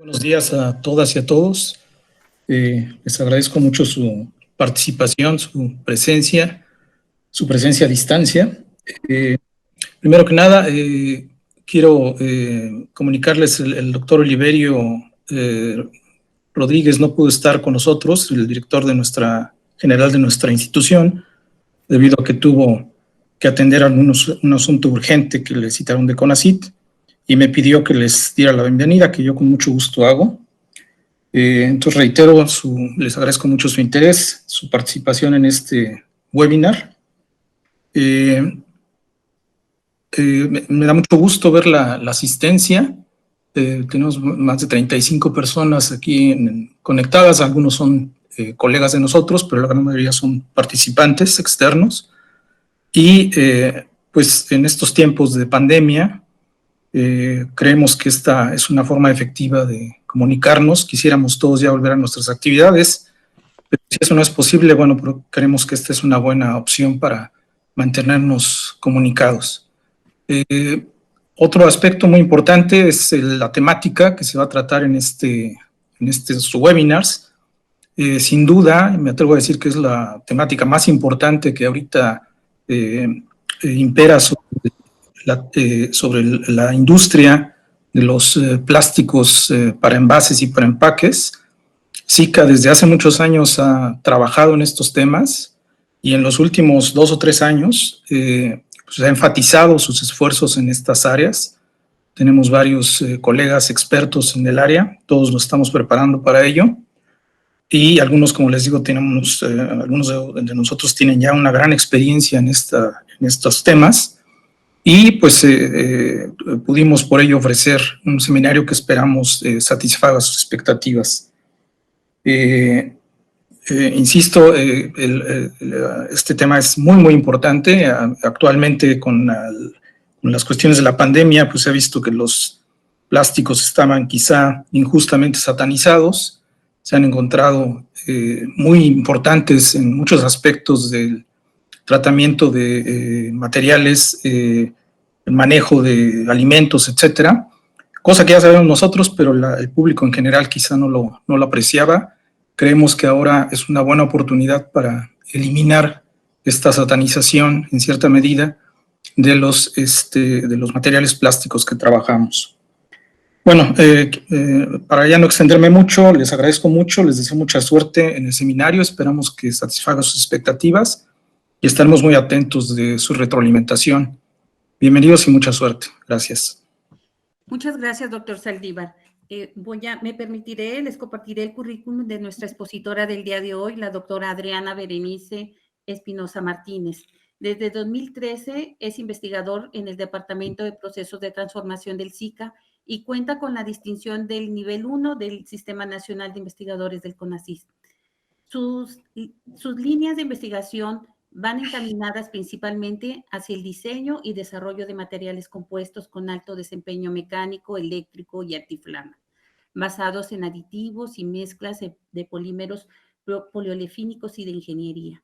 Buenos días a todas y a todos. Les agradezco mucho su participación, su presencia a distancia. Primero que nada, quiero comunicarles el doctor Oliverio Rodríguez no pudo estar con nosotros, el director general de nuestra institución, debido a que tuvo que atender un asunto urgente que le citaron de CONACYT y me pidió que les diera la bienvenida, que yo con mucho gusto hago. Entonces reitero, les agradezco mucho su interés, su participación en este webinar. Me da mucho gusto ver la asistencia. Tenemos más de 35 personas aquí conectadas, algunos son colegas de nosotros, pero la gran mayoría son participantes externos. Y pues en estos tiempos de pandemia, creemos que esta es una forma efectiva de comunicarnos. Quisiéramos todos ya volver a nuestras actividades, pero si eso no es posible, bueno, pero creemos que esta es una buena opción para mantenernos comunicados. Otro aspecto muy importante es la temática que se va a tratar en estos webinars. Sin duda, me atrevo a decir que es la temática más importante que ahorita impera sobre la industria de los plásticos para envases y para empaques. SICA desde hace muchos años ha trabajado en estos temas y en los últimos 2 o 3 años pues ha enfatizado sus esfuerzos en estas áreas. Tenemos varios colegas expertos en el área, todos nos estamos preparando para ello. Y algunos, como les digo, algunos de nosotros tienen ya una gran experiencia en estos temas. Y pues pudimos por ello ofrecer un seminario que esperamos satisfaga sus expectativas. Insisto, este tema es muy, muy importante. Actualmente con las cuestiones de la pandemia, pues se ha visto que los plásticos estaban quizá injustamente satanizados. Se han encontrado muy importantes en muchos aspectos del tratamiento de materiales, el manejo de alimentos, etcétera, cosa que ya sabemos nosotros, pero el público en general quizá no lo apreciaba. Creemos que ahora es una buena oportunidad para eliminar esta satanización, en cierta medida, de los materiales plásticos que trabajamos. Bueno, para ya no extenderme mucho, les agradezco mucho, les deseo mucha suerte en el seminario, esperamos que satisfaga sus expectativas y estaremos muy atentos de su retroalimentación. Bienvenidos y mucha suerte. Gracias. Muchas gracias, doctor Saldívar. Les compartiré el currículum de nuestra expositora del día de hoy, la doctora Adriana Berenice Espinosa Martínez. Desde 2013 es investigador en el Departamento de Procesos de Transformación del SICA y cuenta con la distinción del nivel 1 del Sistema Nacional de Investigadores del CONACYT. Sus líneas de investigación van encaminadas principalmente hacia el diseño y desarrollo de materiales compuestos con alto desempeño mecánico, eléctrico y antiflama, basados en aditivos y mezclas de polímeros poliolefínicos y de ingeniería.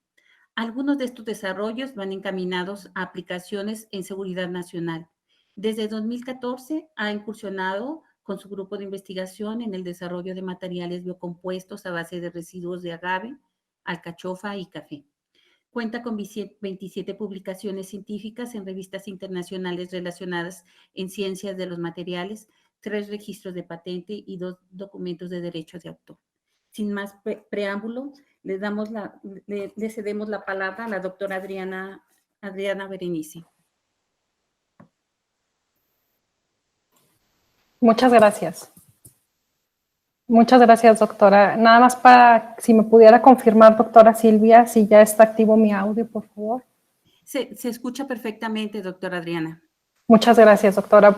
Algunos de estos desarrollos van encaminados a aplicaciones en seguridad nacional. Desde 2014 ha incursionado con su grupo de investigación en el desarrollo de materiales biocompuestos a base de residuos de agave, alcachofa y café. Cuenta con 27 publicaciones científicas en revistas internacionales relacionadas en ciencias de los materiales, 3 registros de patente y 2 documentos de derechos de autor. Sin más preámbulo, le cedemos la palabra a la doctora Adriana Berenice. Muchas gracias. Muchas gracias, doctora. Nada más para, si me pudiera confirmar, doctora Silvia, si ya está activo mi audio, por favor. Se escucha perfectamente, doctora Adriana. Muchas gracias, doctora.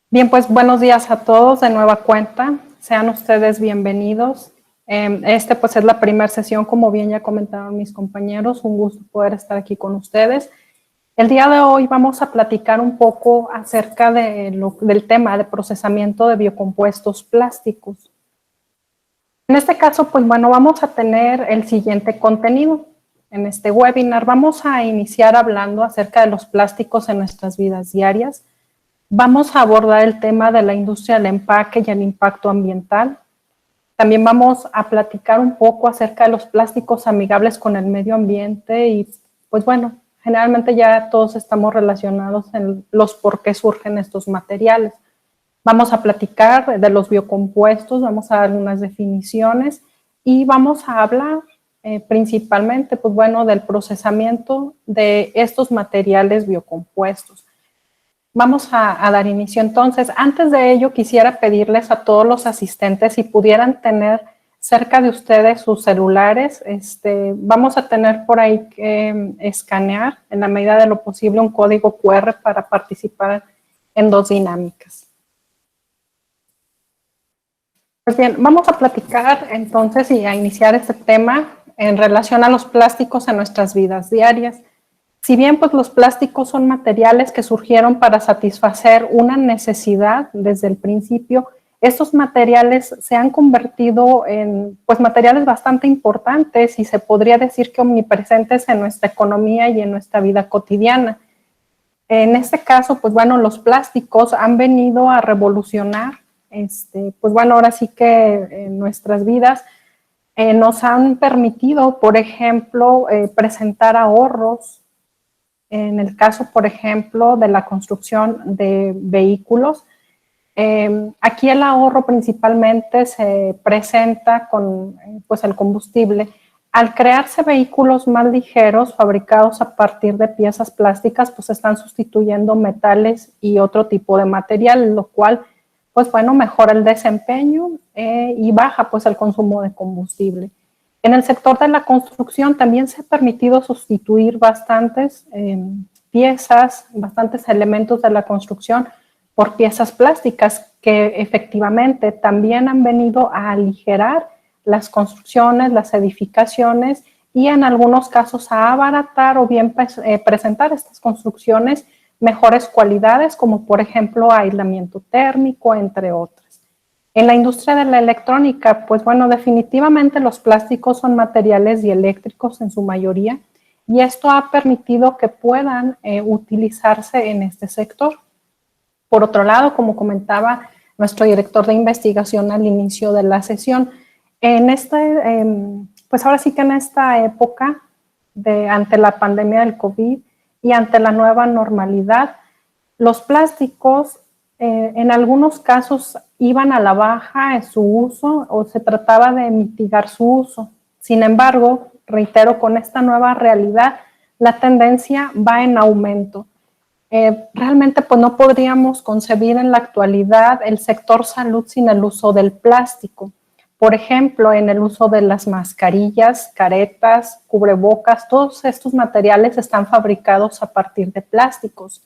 Bien, pues buenos días a todos de nueva cuenta. Sean ustedes bienvenidos. Pues es la primera sesión, como bien ya comentaron mis compañeros. Un gusto poder estar aquí con ustedes. El día de hoy vamos a platicar un poco acerca del tema de procesamiento de biocompuestos plásticos. En este caso, pues bueno, vamos a tener el siguiente contenido. En este webinar vamos a iniciar hablando acerca de los plásticos en nuestras vidas diarias. Vamos a abordar el tema de la industria del empaque y el impacto ambiental. También vamos a platicar un poco acerca de los plásticos amigables con el medio ambiente y, pues bueno, generalmente ya todos estamos relacionados en los por qué surgen estos materiales. Vamos a platicar de los biocompuestos, vamos a dar algunas definiciones y vamos a hablar principalmente, pues bueno, del procesamiento de estos materiales biocompuestos. Vamos a dar inicio entonces. Antes de ello, quisiera pedirles a todos los asistentes si pudieran tener cerca de ustedes sus celulares. Vamos a tener por ahí que escanear en la medida de lo posible un código QR para participar en 2 dinámicas. Pues bien, vamos a platicar entonces y a iniciar este tema en relación a los plásticos en nuestras vidas diarias. Si bien pues los plásticos son materiales que surgieron para satisfacer una necesidad desde el principio, estos materiales se han convertido en pues materiales bastante importantes y se podría decir que omnipresentes en nuestra economía y en nuestra vida cotidiana. En este caso, pues bueno, los plásticos han venido a revolucionar, pues bueno, ahora sí que en nuestras vidas nos han permitido, por ejemplo, presentar ahorros. En el caso, por ejemplo, de la construcción de vehículos, aquí el ahorro principalmente se presenta con pues el combustible. Al crearse vehículos más ligeros, fabricados a partir de piezas plásticas, pues están sustituyendo metales y otro tipo de material, lo cual, pues bueno, mejora el desempeño y baja pues el consumo de combustible. En el sector de la construcción también se ha permitido sustituir bastantes piezas, bastantes elementos de la construcción por piezas plásticas que efectivamente también han venido a aligerar las construcciones, las edificaciones y en algunos casos a abaratar o bien presentar estas construcciones mejores cualidades como por ejemplo aislamiento térmico, entre otras. En la industria de la electrónica, pues bueno, definitivamente los plásticos son materiales dieléctricos en su mayoría y esto ha permitido que puedan utilizarse en este sector. Por otro lado, como comentaba nuestro director de investigación al inicio de la sesión, pues ahora sí que en esta época, ante la pandemia del COVID y ante la nueva normalidad, los plásticos en algunos casos iban a la baja en su uso o se trataba de mitigar su uso. Sin embargo, reitero, con esta nueva realidad, la tendencia va en aumento. Realmente pues no podríamos concebir en la actualidad el sector salud sin el uso del plástico. Por ejemplo, en el uso de las mascarillas, caretas, cubrebocas, todos estos materiales están fabricados a partir de plásticos.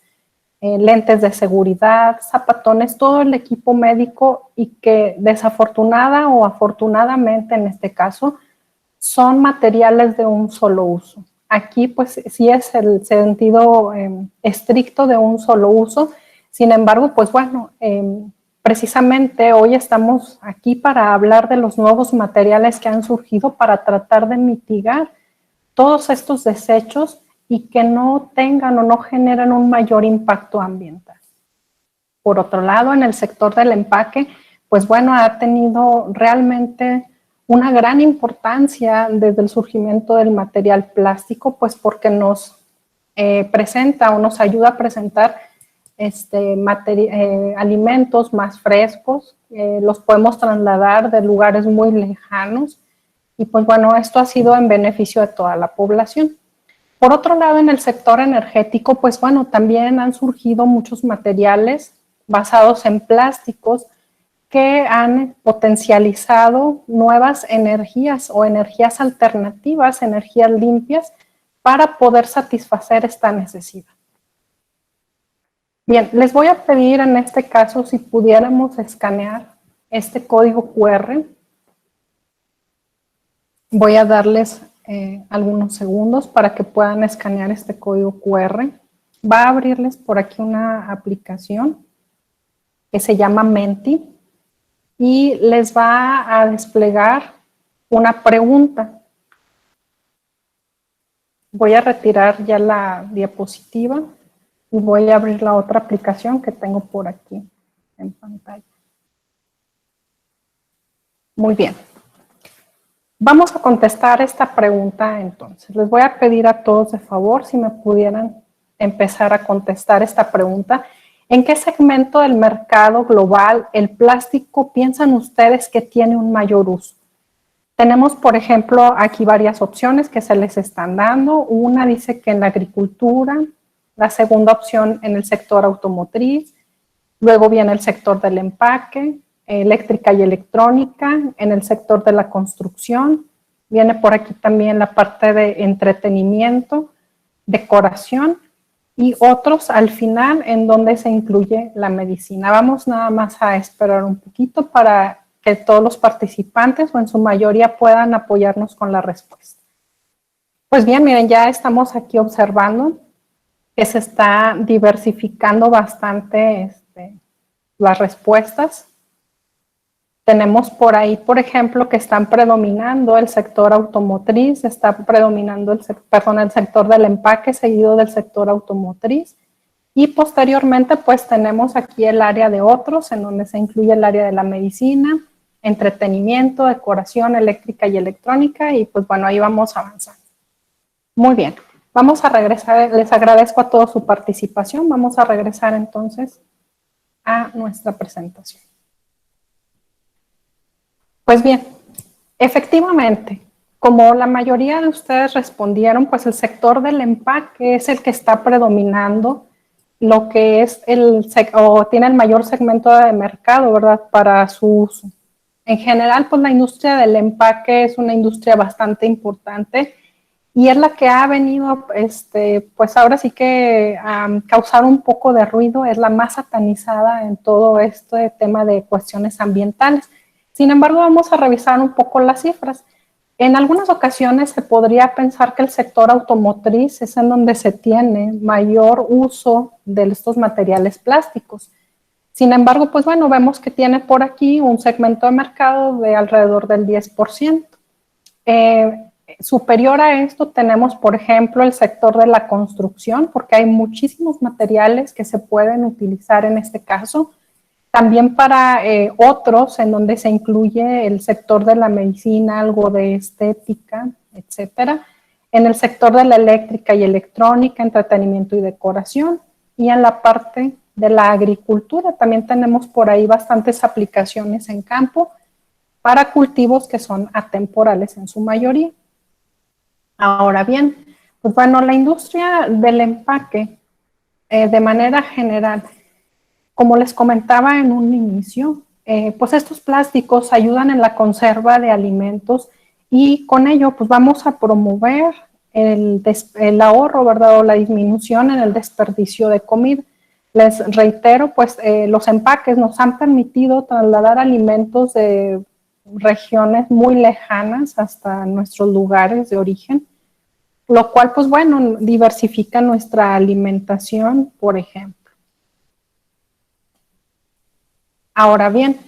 Lentes de seguridad, zapatones, todo el equipo médico y que desafortunada o afortunadamente en este caso son materiales de un solo uso. Aquí pues sí es el sentido estricto de un solo uso, sin embargo pues bueno, precisamente hoy estamos aquí para hablar de los nuevos materiales que han surgido para tratar de mitigar todos estos desechos y que no tengan o no generen un mayor impacto ambiental. Por otro lado, en el sector del empaque, pues bueno, ha tenido realmente una gran importancia desde el surgimiento del material plástico, pues porque nos presenta o nos ayuda a presentar alimentos más frescos, los podemos trasladar de lugares muy lejanos y pues bueno, esto ha sido en beneficio de toda la población. Por otro lado, en el sector energético, pues bueno, también han surgido muchos materiales basados en plásticos que han potencializado nuevas energías o energías alternativas, energías limpias, para poder satisfacer esta necesidad. Bien, les voy a pedir en este caso si pudiéramos escanear este código QR. Voy a darles algunos segundos para que puedan escanear este código QR. Va a abrirles por aquí una aplicación que se llama Menti y les va a desplegar una pregunta. Voy a retirar ya la diapositiva Y voy a abrir la otra aplicación que tengo por aquí en pantalla. Muy bien. Vamos a contestar esta pregunta entonces. Les voy a pedir a todos de favor si me pudieran empezar a contestar esta pregunta. ¿En qué segmento del mercado global el plástico piensan ustedes que tiene un mayor uso? Tenemos, por ejemplo, aquí varias opciones que se les están dando. Una dice que en la agricultura, la segunda opción en el sector automotriz, luego viene el sector del empaque, eléctrica y electrónica, en el sector de la construcción, viene por aquí también la parte de entretenimiento, decoración y otros al final en donde se incluye la medicina. Vamos nada más a esperar un poquito para que todos los participantes o en su mayoría puedan apoyarnos con la respuesta. Pues bien, miren, ya estamos aquí observando que se está diversificando bastante las respuestas. Tenemos por ahí, por ejemplo, que están predominando el sector automotriz, está predominando el sector del empaque seguido del sector automotriz. Y posteriormente, pues tenemos aquí el área de otros, en donde se incluye el área de la medicina, entretenimiento, decoración eléctrica y electrónica. Y pues bueno, ahí vamos avanzando. Muy bien, vamos a regresar, les agradezco a todos su participación. Vamos a regresar entonces a nuestra presentación. Pues bien, efectivamente, como la mayoría de ustedes respondieron, pues el sector del empaque es el que está predominando lo que es tiene el mayor segmento de mercado, ¿verdad? Para su uso. En general, pues la industria del empaque es una industria bastante importante y es la que ha venido, pues ahora sí que a causar un poco de ruido, es la más satanizada en todo este tema de cuestiones ambientales. Sin embargo, vamos a revisar un poco las cifras. En algunas ocasiones se podría pensar que el sector automotriz es en donde se tiene mayor uso de estos materiales plásticos. Sin embargo, pues bueno, vemos que tiene por aquí un segmento de mercado de alrededor del 10%. Superior a esto tenemos, por ejemplo, el sector de la construcción, porque hay muchísimos materiales que se pueden utilizar en este caso. También para otros, en donde se incluye el sector de la medicina, algo de estética, etcétera. En el sector de la eléctrica y electrónica, entretenimiento y decoración. Y en la parte de la agricultura también tenemos por ahí bastantes aplicaciones en campo para cultivos que son atemporales en su mayoría. Ahora bien, pues bueno, la industria del empaque, de manera general, como les comentaba en un inicio, pues estos plásticos ayudan en la conserva de alimentos y con ello pues vamos a promover el ahorro, ¿verdad? O la disminución en el desperdicio de comida. Les reitero, pues los empaques nos han permitido trasladar alimentos de regiones muy lejanas hasta nuestros lugares de origen, lo cual pues bueno, diversifica nuestra alimentación, por ejemplo. Ahora bien,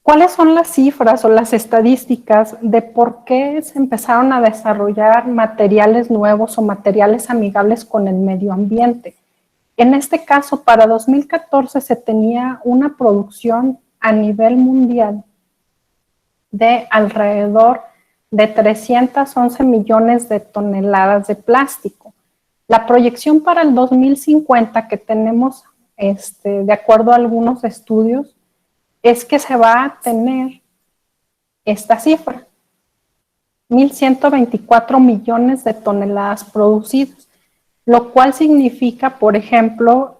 ¿cuáles son las cifras o las estadísticas de por qué se empezaron a desarrollar materiales nuevos o materiales amigables con el medio ambiente? En este caso, para 2014 se tenía una producción a nivel mundial de alrededor de 311 millones de toneladas de plástico. La proyección para el 2050 que tenemos, de acuerdo a algunos estudios, es que se va a tener esta cifra, 1.124 millones de toneladas producidas, lo cual significa, por ejemplo,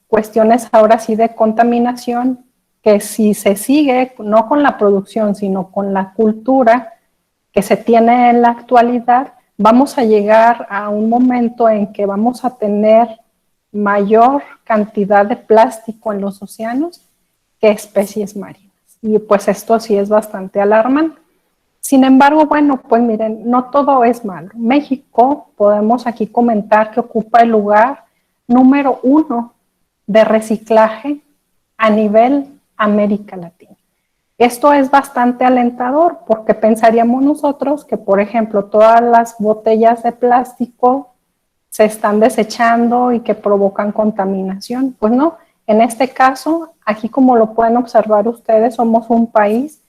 cuestiones ahora sí de contaminación, que si se sigue no con la producción, sino con la cultura que se tiene en la actualidad, vamos a llegar a un momento en que vamos a tener mayor cantidad de plástico en los océanos que especies marinas. Y pues esto sí es bastante alarmante. Sin embargo, bueno, pues miren, no todo es malo. México, podemos aquí comentar que ocupa el lugar número 1 de reciclaje a nivel América Latina. Esto es bastante alentador porque pensaríamos nosotros que, por ejemplo, todas las botellas de plástico se están desechando y que provocan contaminación. Pues no, en este caso, aquí como lo pueden observar ustedes, somos un país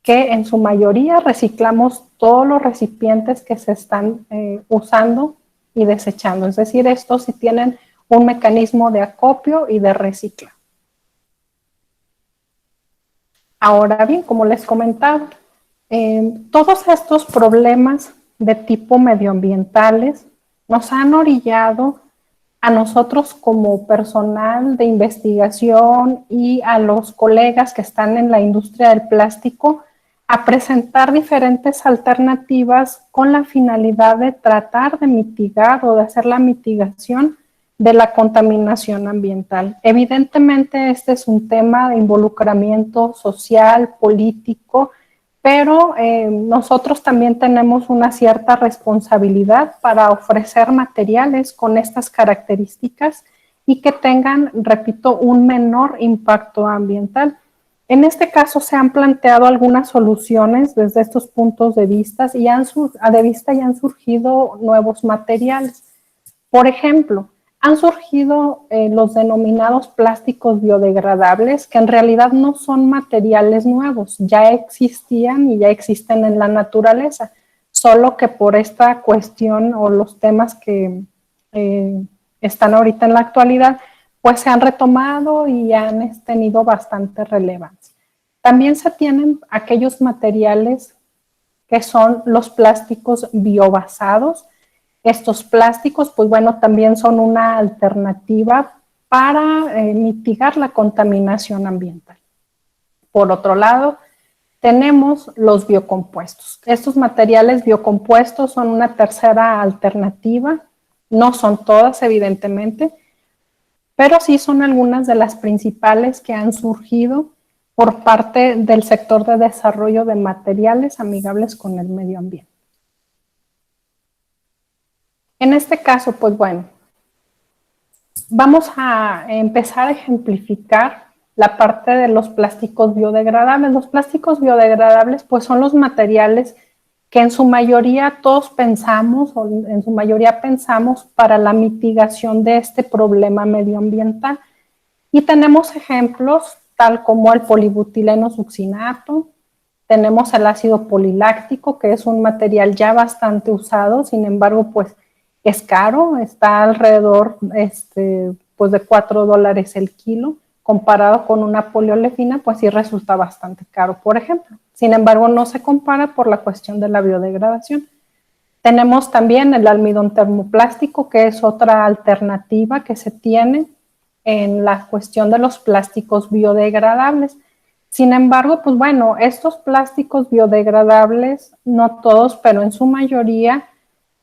que en su mayoría reciclamos todos los recipientes que se están usando y desechando. Es decir, estos sí tienen un mecanismo de acopio y de recicla. Ahora bien, como les comentaba, todos estos problemas de tipo medioambientales nos han orillado a nosotros como personal de investigación y a los colegas que están en la industria del plástico a presentar diferentes alternativas con la finalidad de tratar de mitigar o de hacer la mitigación de la contaminación ambiental. Evidentemente, este es un tema de involucramiento social, político, pero nosotros también tenemos una cierta responsabilidad para ofrecer materiales con estas características y que tengan, repito, un menor impacto ambiental. En este caso se han planteado algunas soluciones desde estos puntos de vista y han surgido nuevos materiales. Por ejemplo, han surgido los denominados plásticos biodegradables, que en realidad no son materiales nuevos, ya existían y ya existen en la naturaleza, solo que por esta cuestión o los temas que están ahorita en la actualidad, pues se han retomado y han tenido bastante relevancia. También se tienen aquellos materiales que son los plásticos biobasados. Estos plásticos, pues bueno, también son una alternativa para mitigar la contaminación ambiental. Por otro lado, tenemos los biocompuestos. Estos materiales biocompuestos son una tercera alternativa. No son todas, evidentemente, pero sí son algunas de las principales que han surgido por parte del sector de desarrollo de materiales amigables con el medio ambiente. En este caso, pues bueno, vamos a empezar a ejemplificar la parte de los plásticos biodegradables. Los plásticos biodegradables, pues son los materiales que en su mayoría todos pensamos, o en su mayoría pensamos para la mitigación de este problema medioambiental. Y tenemos ejemplos tal como el polibutileno succinato, tenemos el ácido poliláctico, que es un material ya bastante usado, sin embargo, pues es caro, está alrededor pues de $4 el kilo, comparado con una poliolefina, pues sí resulta bastante caro, por ejemplo. Sin embargo, no se compara por la cuestión de la biodegradación. Tenemos también el almidón termoplástico, que es otra alternativa que se tiene en la cuestión de los plásticos biodegradables. Sin embargo, pues bueno, estos plásticos biodegradables, no todos, pero en su mayoría,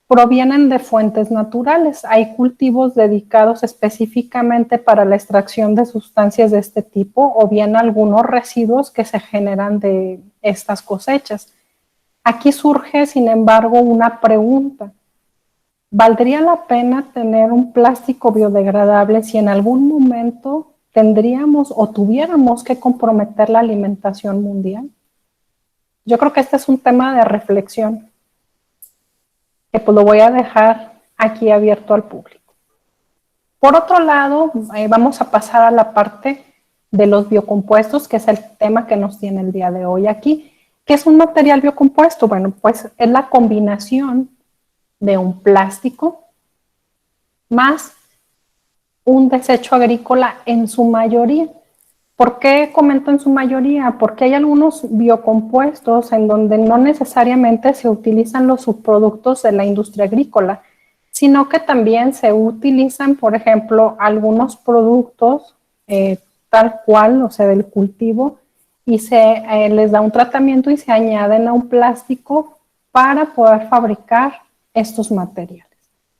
provienen de fuentes naturales. Hay cultivos dedicados específicamente para la extracción de sustancias de este tipo o bien algunos residuos que se generan de estas cosechas. Aquí surge, sin embargo, una pregunta. ¿Valdría la pena tener un plástico biodegradable si en algún momento tendríamos o tuviéramos que comprometer la alimentación mundial? Yo creo que este es un tema de reflexión que pues lo voy a dejar aquí abierto al público. Por otro lado, vamos a pasar a la parte de los biocompuestos, que es el tema que nos tiene el día de hoy aquí. ¿Qué es un material biocompuesto? Bueno, pues es la combinación de un plástico más un desecho agrícola en su mayoría. ¿Por qué comento en su mayoría? Porque hay algunos biocompuestos en donde no necesariamente se utilizan los subproductos de la industria agrícola, sino que también se utilizan, por ejemplo, algunos productos tal cual, o sea, del cultivo, y se les da un tratamiento y se añaden a un plástico para poder fabricar estos materiales.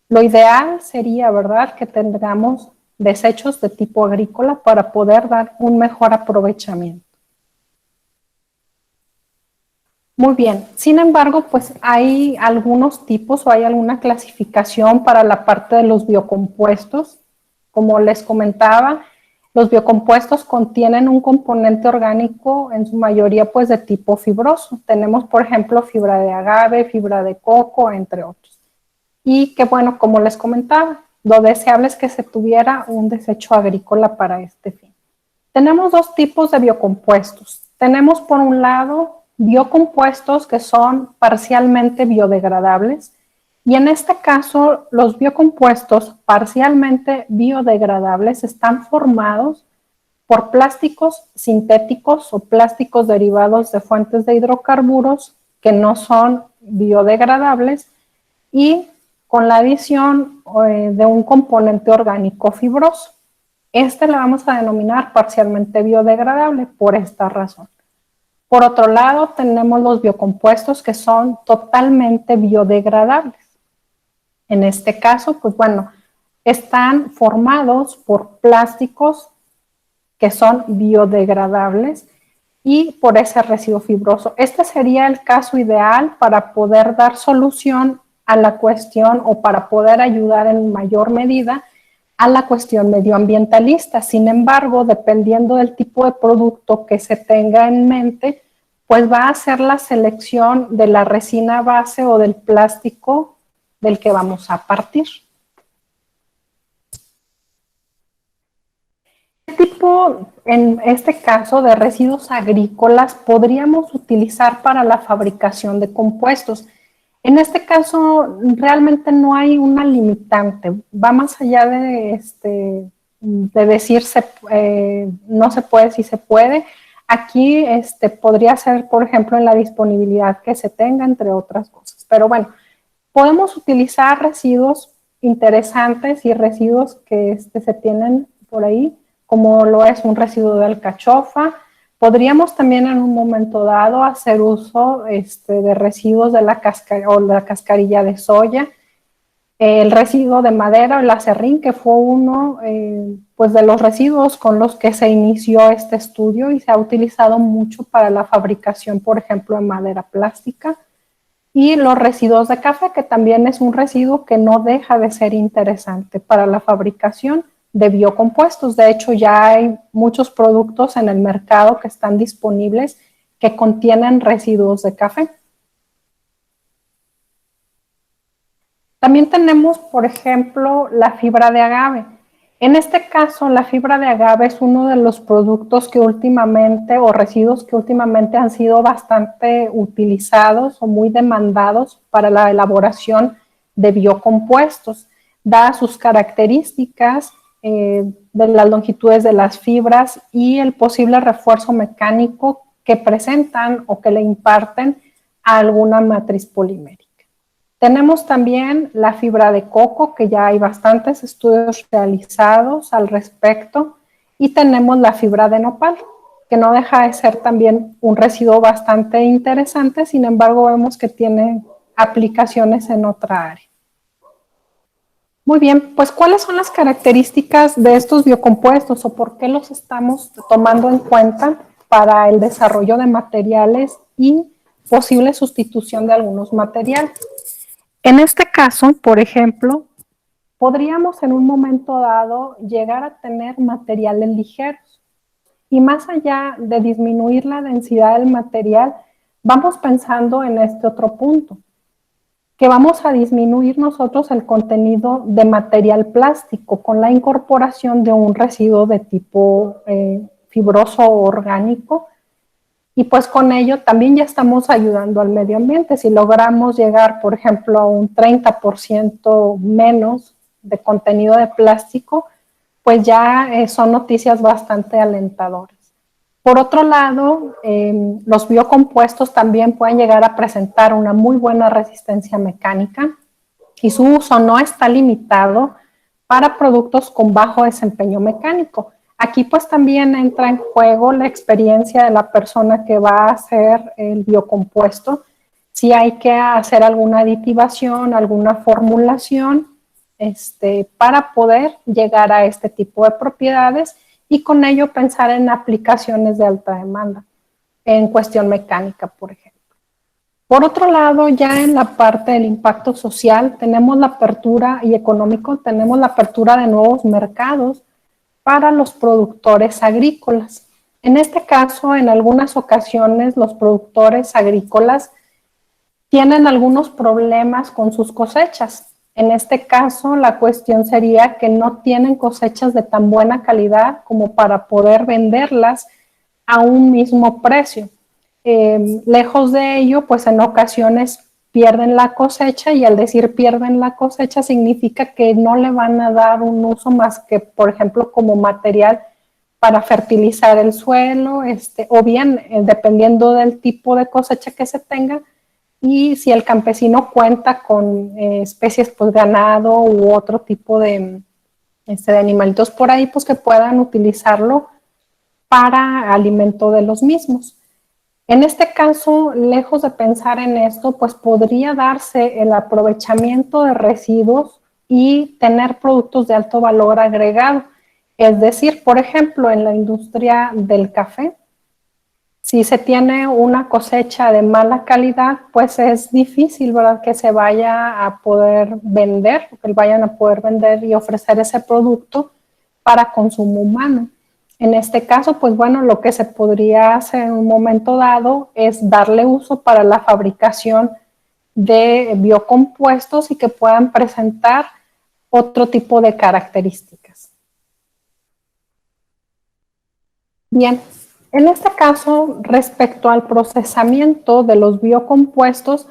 Lo ideal sería, ¿verdad?, que tengamos desechos de tipo agrícola para poder dar un mejor aprovechamiento. Muy bien, sin embargo, pues hay algunos tipos o hay alguna clasificación para la parte de los biocompuestos. Como les comentaba, los biocompuestos contienen un componente orgánico en su mayoría pues de tipo fibroso. Tenemos, por ejemplo, fibra de agave, fibra de coco, entre otros. y que, bueno, como les comentaba, lo deseable es que se tuviera un desecho agrícola para este fin. Tenemos dos tipos de biocompuestos. Tenemos, por un lado, biocompuestos que son parcialmente biodegradables, y en este caso, los biocompuestos parcialmente biodegradables están formados por plásticos sintéticos o plásticos derivados de fuentes de hidrocarburos que no son biodegradables y con la adición de un componente orgánico fibroso. Este le vamos a denominar parcialmente biodegradable por esta razón. Por otro lado, tenemos los biocompuestos que son totalmente biodegradables. En este caso, pues bueno, están formados por plásticos que son biodegradables y por ese residuo fibroso. Este sería el caso ideal para poder dar solución a la cuestión o para poder ayudar en mayor medida a la cuestión medioambientalista. Sin embargo, dependiendo del tipo de producto que se tenga en mente, pues va a ser la selección de la resina base o del plástico del que vamos a partir. ¿Qué tipo, en este caso, de residuos agrícolas podríamos utilizar para la fabricación de compuestos? En este caso, realmente no hay una limitante. Va más allá de decir no se puede, si se puede. Aquí podría ser, por ejemplo, en la disponibilidad que se tenga, entre otras cosas. Pero bueno, podemos utilizar residuos interesantes y residuos que se tienen por ahí, como lo es un residuo de alcachofa. Podríamos también en un momento dado hacer uso de residuos de la cascarilla de soya, el residuo de madera o el acerrín, que fue uno pues de los residuos con los que se inició este estudio y se ha utilizado mucho para la fabricación, por ejemplo, de madera plástica. Y los residuos de café, que también es un residuo que no deja de ser interesante para la fabricación de biocompuestos. De hecho, ya hay muchos productos en el mercado que están disponibles que contienen residuos de café. También tenemos, por ejemplo, la fibra de agave. En este caso, la fibra de agave es uno de los productos que últimamente, o residuos que últimamente han sido bastante utilizados o muy demandados para la elaboración de biocompuestos, dadas sus características de las longitudes de las fibras y el posible refuerzo mecánico que presentan o que le imparten a alguna matriz polimérica. Tenemos también la fibra de coco, que ya hay bastantes estudios realizados al respecto, y tenemos la fibra de nopal, que no deja de ser también un residuo bastante interesante, sin embargo vemos que tiene aplicaciones en otra área. Muy bien, pues ¿cuáles son las características de estos biocompuestos o por qué los estamos tomando en cuenta para el desarrollo de materiales y posible sustitución de algunos materiales? En este caso, por ejemplo, podríamos en un momento dado llegar a tener materiales ligeros y más allá de disminuir la densidad del material, vamos pensando en este otro punto, que vamos a disminuir nosotros el contenido de material plástico con la incorporación de un residuo de tipo fibroso o orgánico. Y pues con ello también ya estamos ayudando al medio ambiente. Si logramos llegar, por ejemplo, a un 30% menos de contenido de plástico, pues ya son noticias bastante alentadoras. Por otro lado, los biocompuestos también pueden llegar a presentar una muy buena resistencia mecánica y su uso no está limitado para productos con bajo desempeño mecánico. Aquí pues también entra en juego la experiencia de la persona que va a hacer el biocompuesto, si hay que hacer alguna aditivación, alguna formulación para poder llegar a este tipo de propiedades y con ello pensar en aplicaciones de alta demanda, en cuestión mecánica, por ejemplo. Por otro lado, ya en la parte del impacto social, tenemos la apertura y económico, tenemos la apertura de nuevos mercados para los productores agrícolas. En este caso, en algunas ocasiones, los productores agrícolas tienen algunos problemas con sus cosechas. En este caso, la cuestión sería que no tienen cosechas de tan buena calidad como para poder venderlas a un mismo precio. Lejos de ello, pues en ocasiones pierden la cosecha, y al decir pierden la cosecha significa que no le van a dar un uso más que, por ejemplo, como material para fertilizar el suelo, o bien, dependiendo del tipo de cosecha que se tenga, y si el campesino cuenta con especies, pues ganado u otro tipo de animalitos por ahí, pues que puedan utilizarlo para alimento de los mismos. En este caso, lejos de pensar en esto, pues podría darse el aprovechamiento de residuos y tener productos de alto valor agregado. Es decir, por ejemplo, en la industria del café, si se tiene una cosecha de mala calidad, pues es difícil, ¿verdad?, que se vaya a poder vender, que vayan a poder vender y ofrecer ese producto para consumo humano. En este caso, pues bueno, lo que se podría hacer en un momento dado es darle uso para la fabricación de biocompuestos y que puedan presentar otro tipo de características. Bien, en este caso, respecto al procesamiento de los biocompuestos,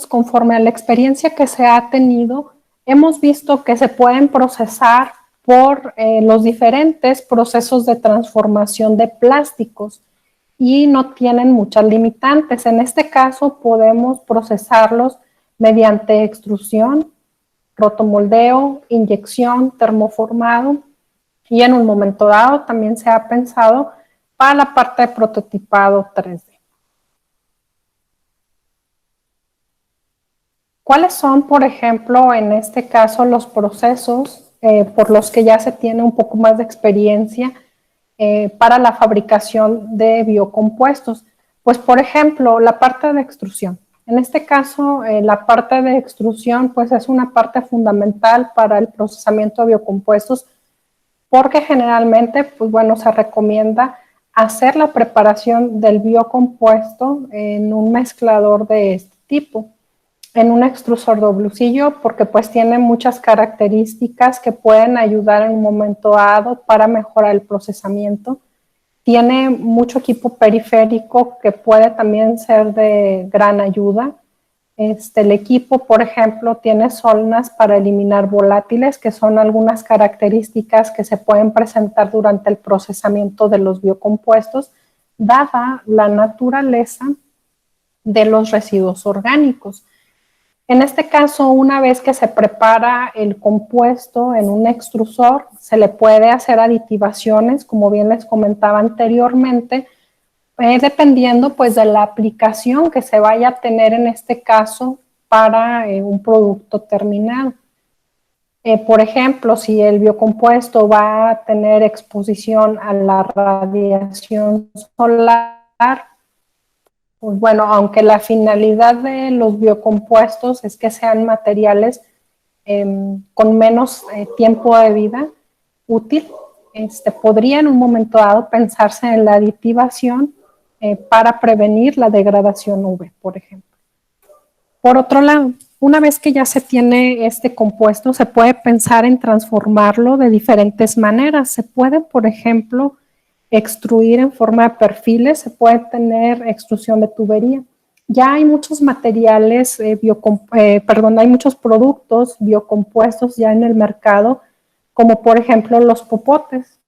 conforme a la experiencia que se ha tenido, hemos visto que se pueden procesar por los diferentes procesos de transformación de plásticos y no tienen muchas limitantes. En este caso, podemos procesarlos mediante extrusión, rotomoldeo, inyección, termoformado, y en un momento dado también se ha pensado para la parte de prototipado 3D. ¿Cuáles son, por ejemplo, en este caso, los procesos por los que ya se tiene un poco más de experiencia para la fabricación de biocompuestos? Pues, por ejemplo, la parte de extrusión. En este caso, la parte de extrusión, pues es una parte fundamental para el procesamiento de biocompuestos, porque generalmente, pues bueno, se recomienda hacer la preparación del biocompuesto en un mezclador de este tipo, en un extrusor doblucillo, porque pues tiene muchas características que pueden ayudar en un momento dado para mejorar el procesamiento. Tiene mucho equipo periférico que puede también ser de gran ayuda. El equipo, por ejemplo, tiene solnas para eliminar volátiles, que son algunas características que se pueden presentar durante el procesamiento de los biocompuestos, dada la naturaleza de los residuos orgánicos. En este caso, una vez que se prepara el compuesto en un extrusor, se le puede hacer aditivaciones, como bien les comentaba anteriormente, dependiendo pues de la aplicación que se vaya a tener en este caso para un producto terminado. Por ejemplo, si el biocompuesto va a tener exposición a la radiación solar, pues bueno, aunque la finalidad de los biocompuestos es que sean materiales con menos tiempo de vida útil, podría en un momento dado pensarse en la aditivación para prevenir la degradación UV, por ejemplo. Por otro lado, una vez que ya se tiene este compuesto, se puede pensar en transformarlo de diferentes maneras. Se puede, por ejemplo, extruir en forma de perfiles, se puede tener extrusión de tubería. Ya hay muchos materiales, hay muchos productos biocompuestos ya en el mercado, como por ejemplo los popotes.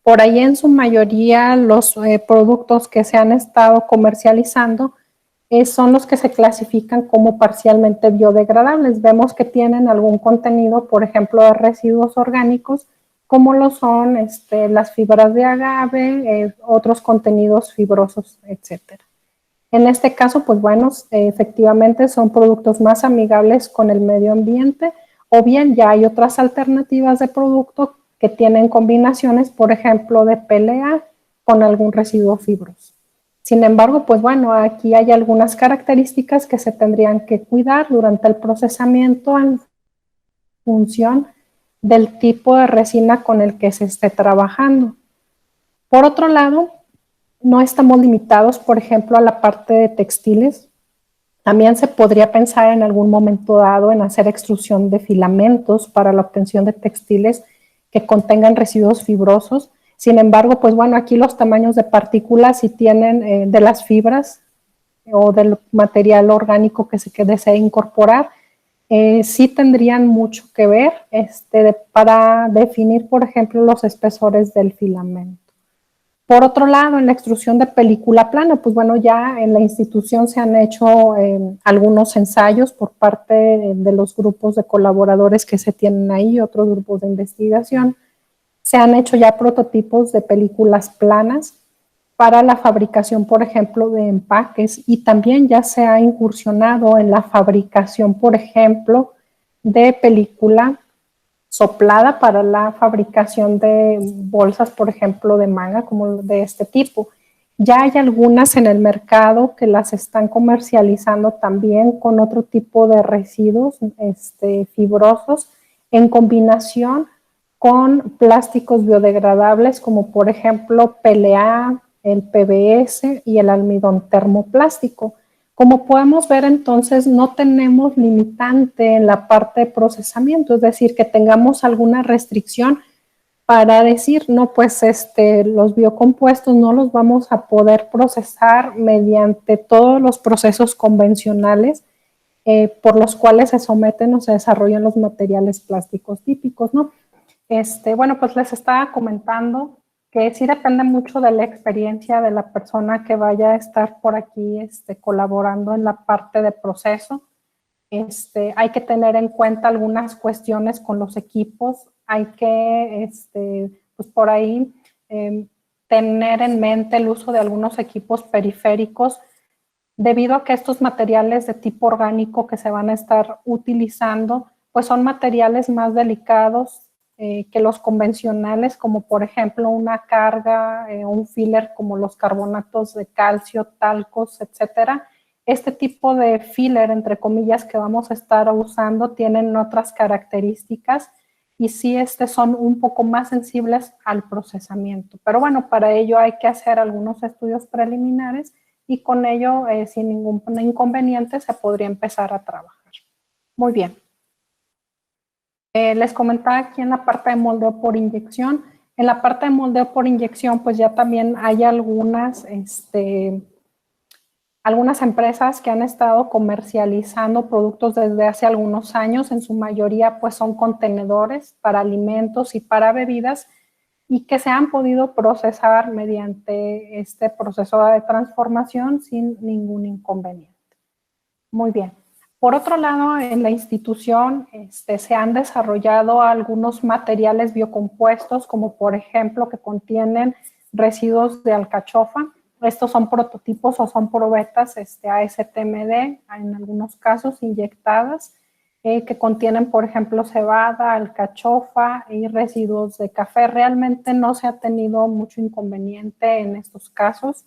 Por ahí en su mayoría los productos que se han estado comercializando son los que se clasifican como parcialmente biodegradables. Vemos que tienen algún contenido, por ejemplo, de residuos orgánicos, como lo son las fibras de agave, otros contenidos fibrosos, etc. En este caso, pues bueno, efectivamente son productos más amigables con el medio ambiente, o bien ya hay otras alternativas de producto que tienen combinaciones, por ejemplo, de PLA con algún residuo fibroso. Sin embargo, pues bueno, aquí hay algunas características que se tendrían que cuidar durante el procesamiento en función del tipo de resina con el que se esté trabajando. Por otro lado, no estamos limitados, por ejemplo, a la parte de textiles. También se podría pensar en algún momento dado en hacer extrusión de filamentos para la obtención de textiles que contengan residuos fibrosos. Sin embargo, pues bueno, aquí los tamaños de partículas si tienen de las fibras o del material orgánico que se desee incorporar, sí tendrían mucho que ver para definir, por ejemplo, los espesores del filamento. Por otro lado, en la extrusión de película plana, pues bueno, ya en la institución se han hecho algunos ensayos por parte de los grupos de colaboradores que se tienen ahí, otros grupos de investigación. Se han hecho ya prototipos de películas planas para la fabricación, por ejemplo, de empaques, y también ya se ha incursionado en la fabricación, por ejemplo, de película soplada para la fabricación de bolsas, por ejemplo, de manga, como de este tipo. Ya hay algunas en el mercado que las están comercializando también con otro tipo de residuos fibrosos en combinación con plásticos biodegradables como por ejemplo PLA, el PVS y el almidón termoplástico. Como podemos ver, entonces, no tenemos limitante en la parte de procesamiento, es decir, que tengamos alguna restricción para decir, no, pues los biocompuestos no los vamos a poder procesar mediante todos los procesos convencionales por los cuales se someten o se desarrollan los materiales plásticos típicos, ¿no? Bueno, pues les estaba comentando que sí depende mucho de la experiencia de la persona que vaya a estar por aquí colaborando en la parte de proceso. Hay que tener en cuenta algunas cuestiones con los equipos, hay que, pues por ahí, tener en mente el uso de algunos equipos periféricos, debido a que estos materiales de tipo orgánico que se van a estar utilizando, pues son materiales más delicados que los convencionales, como por ejemplo una carga, un filler como los carbonatos de calcio, talcos, etcétera. Este tipo de filler, entre comillas, que vamos a estar usando tienen otras características y sí son un poco más sensibles al procesamiento. Pero bueno, para ello hay que hacer algunos estudios preliminares y con ello, sin ningún inconveniente, se podría empezar a trabajar. Muy bien. Les comentaba aquí en la parte de moldeo por inyección. En la parte de moldeo por inyección, pues ya también hay algunas empresas que han estado comercializando productos desde hace algunos años. En su mayoría, pues son contenedores para alimentos y para bebidas y que se han podido procesar mediante este proceso de transformación sin ningún inconveniente. Muy bien. Por otro lado, en la institución se han desarrollado algunos materiales biocompuestos, como por ejemplo que contienen residuos de alcachofa. Estos son prototipos o son probetas ASTMD, en algunos casos inyectadas, que contienen, por ejemplo, cebada, alcachofa y residuos de café. Realmente no se ha tenido mucho inconveniente en estos casos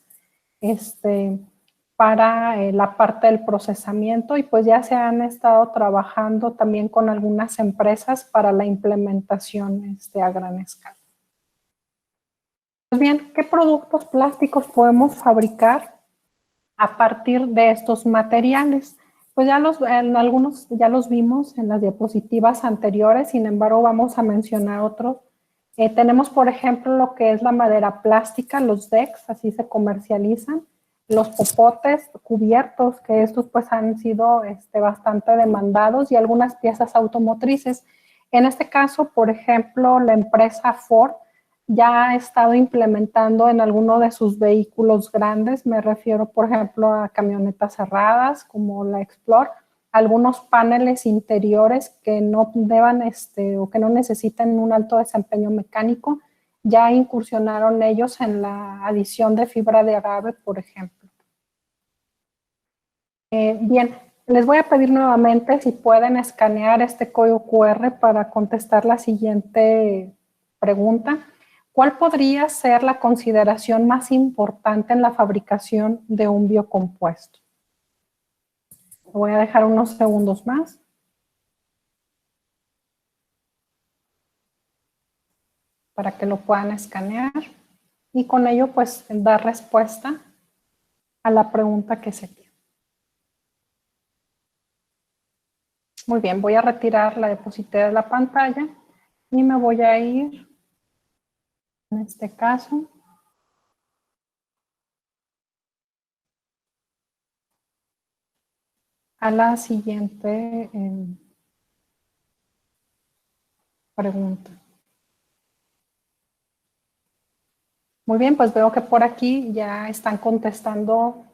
para la parte del procesamiento, y pues ya se han estado trabajando también con algunas empresas para la implementación a gran escala. Pues bien, ¿qué productos plásticos podemos fabricar a partir de estos materiales? Pues algunos ya los vimos en las diapositivas anteriores, sin embargo vamos a mencionar otros. Tenemos, por ejemplo, lo que es la madera plástica, los decks, así se comercializan. Los popotes cubiertos, que estos pues han sido bastante demandados, y algunas piezas automotrices. En este caso, por ejemplo, la empresa Ford ya ha estado implementando en alguno de sus vehículos grandes, me refiero por ejemplo a camionetas cerradas como la Explorer, algunos paneles interiores que no deban o que no necesiten un alto desempeño mecánico. Ya incursionaron ellos en la adición de fibra de agave, por ejemplo. Bien, les voy a pedir nuevamente si pueden escanear este código QR para contestar la siguiente pregunta. ¿Cuál podría ser la consideración más importante en la fabricación de un biocompuesto? Voy a dejar unos segundos más. Para que lo puedan escanear y con ello pues dar respuesta a la pregunta que se tiene. Muy bien, voy a retirar la diapositiva de la pantalla y me voy a ir, en este caso, a la siguiente pregunta. Muy bien, pues veo que por aquí ya están contestando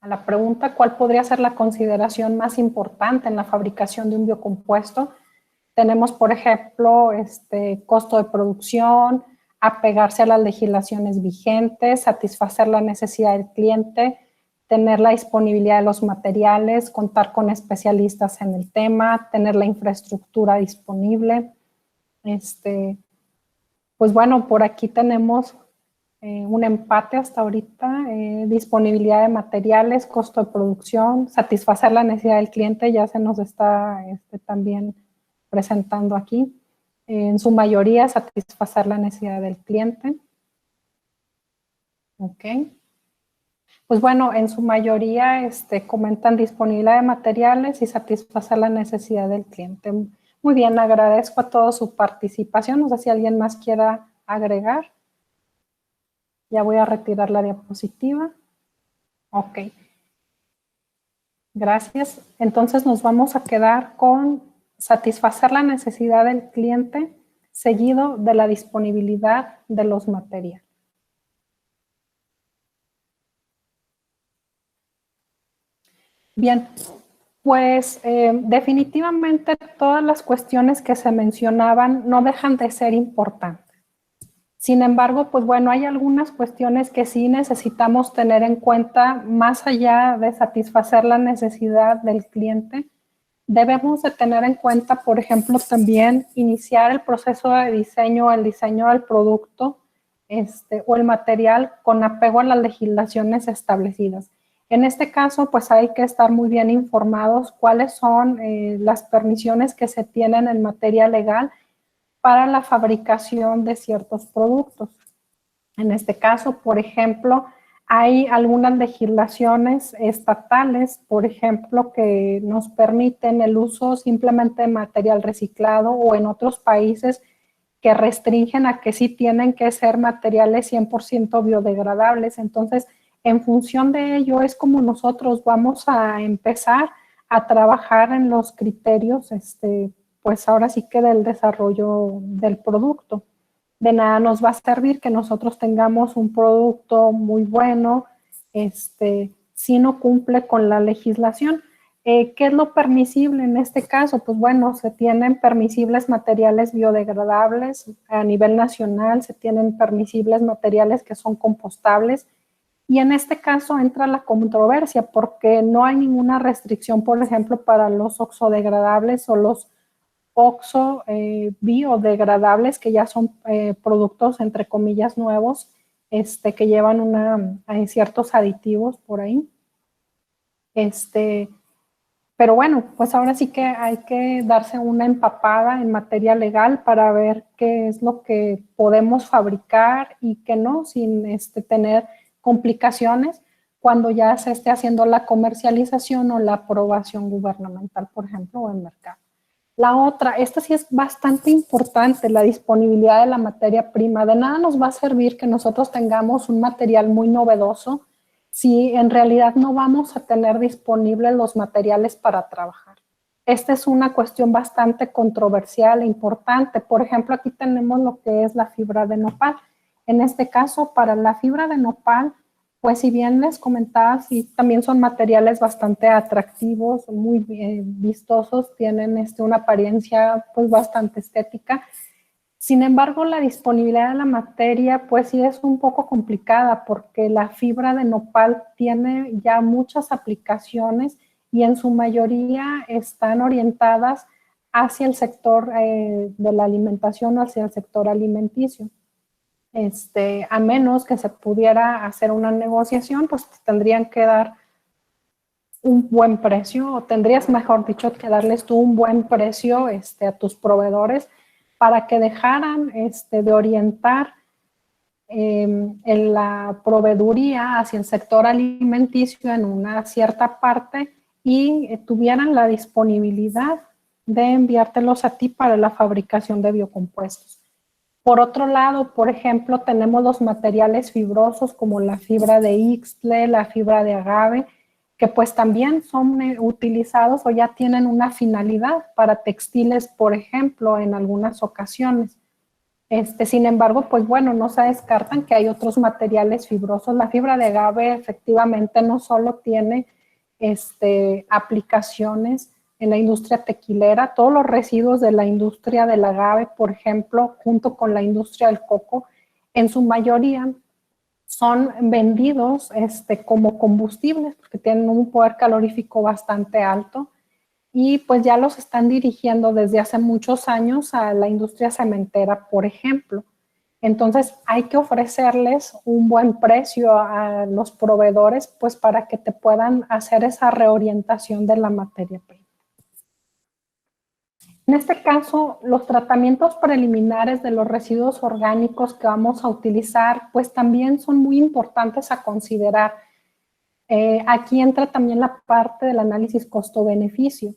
a la pregunta ¿cuál podría ser la consideración más importante en la fabricación de un biocompuesto? Tenemos, por ejemplo, costo de producción, apegarse a las legislaciones vigentes, satisfacer la necesidad del cliente, tener la disponibilidad de los materiales, contar con especialistas en el tema, tener la infraestructura disponible. Pues bueno, por aquí tenemos un empate hasta ahorita, disponibilidad de materiales, costo de producción, satisfacer la necesidad del cliente, ya se nos está también presentando aquí. En su mayoría, satisfacer la necesidad del cliente. Ok. Pues bueno, en su mayoría comentan disponibilidad de materiales y satisfacer la necesidad del cliente. Muy bien, agradezco a todos su participación. No sé si alguien más quiera agregar. Ya voy a retirar la diapositiva. Ok. Gracias. Entonces nos vamos a quedar con satisfacer la necesidad del cliente seguido de la disponibilidad de los materiales. Bien, pues definitivamente todas las cuestiones que se mencionaban no dejan de ser importantes. Sin embargo, pues bueno, hay algunas cuestiones que sí necesitamos tener en cuenta más allá de satisfacer la necesidad del cliente. Debemos de tener en cuenta, por ejemplo, también iniciar el proceso de diseño, el diseño del producto o el material con apego a las legislaciones establecidas. En este caso, pues hay que estar muy bien informados cuáles son las permisiones que se tienen en materia legal para la fabricación de ciertos productos. En este caso, por ejemplo, hay algunas legislaciones estatales, por ejemplo, que nos permiten el uso simplemente de material reciclado o en otros países que restringen a que sí tienen que ser materiales 100% biodegradables. Entonces, en función de ello es como nosotros vamos a empezar a trabajar en los criterios, pues ahora sí que del desarrollo del producto. De nada nos va a servir que nosotros tengamos un producto muy bueno, si no cumple con la legislación. ¿Qué es lo permisible en este caso? Pues bueno, se tienen permisibles materiales biodegradables a nivel nacional, se tienen permisibles materiales que son compostables, y en este caso entra la controversia porque no hay ninguna restricción, por ejemplo, para los oxodegradables o los biodegradables, que ya son productos, entre comillas, nuevos, que llevan ciertos aditivos por ahí. Pero bueno, pues ahora sí que hay que darse una empapada en materia legal para ver qué es lo que podemos fabricar y qué no, sin tener complicaciones cuando ya se esté haciendo la comercialización o la aprobación gubernamental, por ejemplo, o en mercado. La otra, esta sí es bastante importante, la disponibilidad de la materia prima. De nada nos va a servir que nosotros tengamos un material muy novedoso si en realidad no vamos a tener disponibles los materiales para trabajar. Esta es una cuestión bastante controversial e importante. Por ejemplo, aquí tenemos lo que es la fibra de nopal. En este caso, para la fibra de nopal, pues si bien les comentaba, sí, también son materiales bastante atractivos, muy vistosos, tienen una apariencia pues bastante estética. Sin embargo, la disponibilidad de la materia pues sí es un poco complicada porque la fibra de nopal tiene ya muchas aplicaciones y en su mayoría están orientadas hacia el sector de la alimentación, hacia el sector alimenticio. A menos que se pudiera hacer una negociación, pues tendrían que dar un buen precio, o tendrías, mejor dicho, que darles tú un buen precio a tus proveedores para que dejaran de orientar en la proveeduría hacia el sector alimenticio en una cierta parte y tuvieran la disponibilidad de enviártelos a ti para la fabricación de biocompuestos. Por otro lado, por ejemplo, tenemos los materiales fibrosos como la fibra de ixtle, la fibra de agave, que pues también son utilizados o ya tienen una finalidad para textiles, por ejemplo, en algunas ocasiones. Sin embargo, pues bueno, no se descartan que hay otros materiales fibrosos. La fibra de agave efectivamente no solo tiene aplicaciones en la industria tequilera, todos los residuos de la industria del agave, por ejemplo, junto con la industria del coco, en su mayoría son vendidos como combustibles porque tienen un poder calorífico bastante alto y pues ya los están dirigiendo desde hace muchos años a la industria cementera, por ejemplo. Entonces hay que ofrecerles un buen precio a los proveedores pues para que te puedan hacer esa reorientación de la materia prima. En este caso, los tratamientos preliminares de los residuos orgánicos que vamos a utilizar, pues también son muy importantes a considerar. Aquí entra también la parte del análisis costo-beneficio.